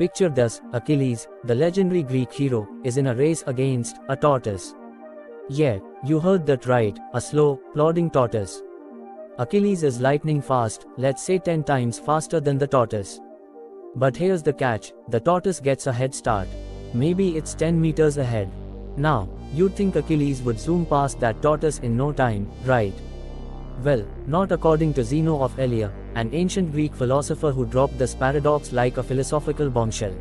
Picture this: Achilles, the legendary Greek hero, is in a race against a tortoise. Yeah, you heard that right, a slow, plodding tortoise. Achilles is lightning fast, let's say 10 times faster than the tortoise. But here's the catch: the tortoise gets a head start. Maybe it's 10 meters ahead. Now, you'd think Achilles would zoom past that tortoise in no time, right? Well, not according to Zeno of Elea, an ancient Greek philosopher who dropped this paradox like a philosophical bombshell.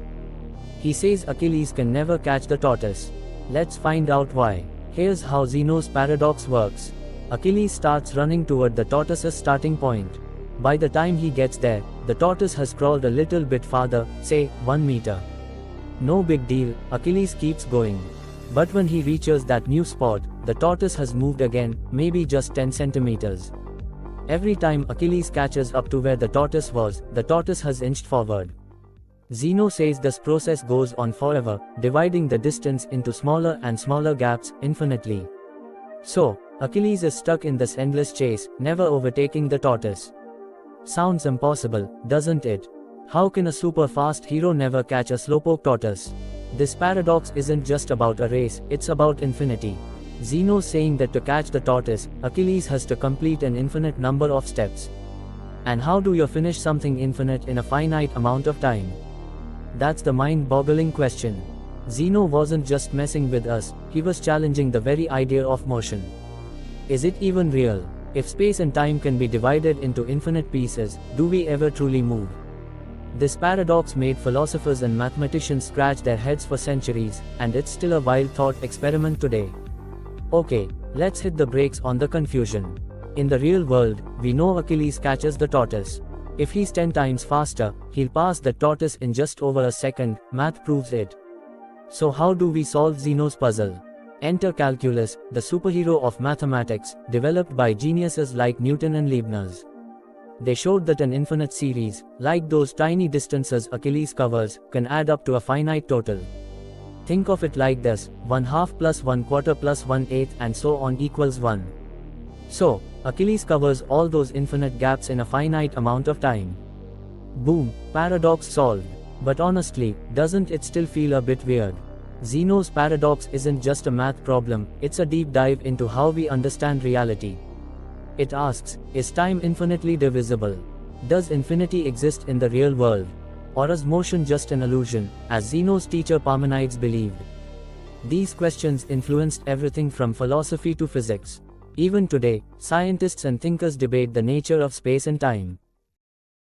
He says Achilles can never catch the tortoise. Let's find out why. Here's how Zeno's paradox works. Achilles starts running toward the tortoise's starting point. By the time he gets there, the tortoise has crawled a little bit farther, say, 1 meter. No big deal, Achilles keeps going. But when he reaches that new spot, the tortoise has moved again, maybe just 10 centimeters. Every time Achilles catches up to where the tortoise was, the tortoise has inched forward. Zeno says this process goes on forever, dividing the distance into smaller and smaller gaps, infinitely. So, Achilles is stuck in this endless chase, never overtaking the tortoise. Sounds impossible, doesn't it? How can a super fast hero never catch a slowpoke tortoise? This paradox isn't just about a race, it's about infinity. Zeno's saying that to catch the tortoise, Achilles has to complete an infinite number of steps. And how do you finish something infinite in a finite amount of time? That's the mind-boggling question. Zeno wasn't just messing with us, he was challenging the very idea of motion. Is it even real? If space and time can be divided into infinite pieces, do we ever truly move? This paradox made philosophers and mathematicians scratch their heads for centuries, and it's still a wild thought experiment today. Okay, let's hit the brakes on the confusion. In the real world, we know Achilles catches the tortoise. If he's 10 times faster, he'll pass the tortoise in just over a second, math proves it. So how do we solve Zeno's puzzle? Enter calculus, the superhero of mathematics, developed by geniuses like Newton and Leibniz. They showed that an infinite series, like those tiny distances Achilles covers, can add up to a finite total. Think of it like this: 1/2 plus 1/4 plus 1/8 and so on equals 1. So, Achilles covers all those infinite gaps in a finite amount of time. Boom, paradox solved. But honestly, doesn't it still feel a bit weird? Zeno's paradox isn't just a math problem, it's a deep dive into how we understand reality. It asks, is time infinitely divisible? Does infinity exist in the real world? Or is motion just an illusion, as Zeno's teacher Parmenides believed? These questions influenced everything from philosophy to physics. Even today, scientists and thinkers debate the nature of space and time.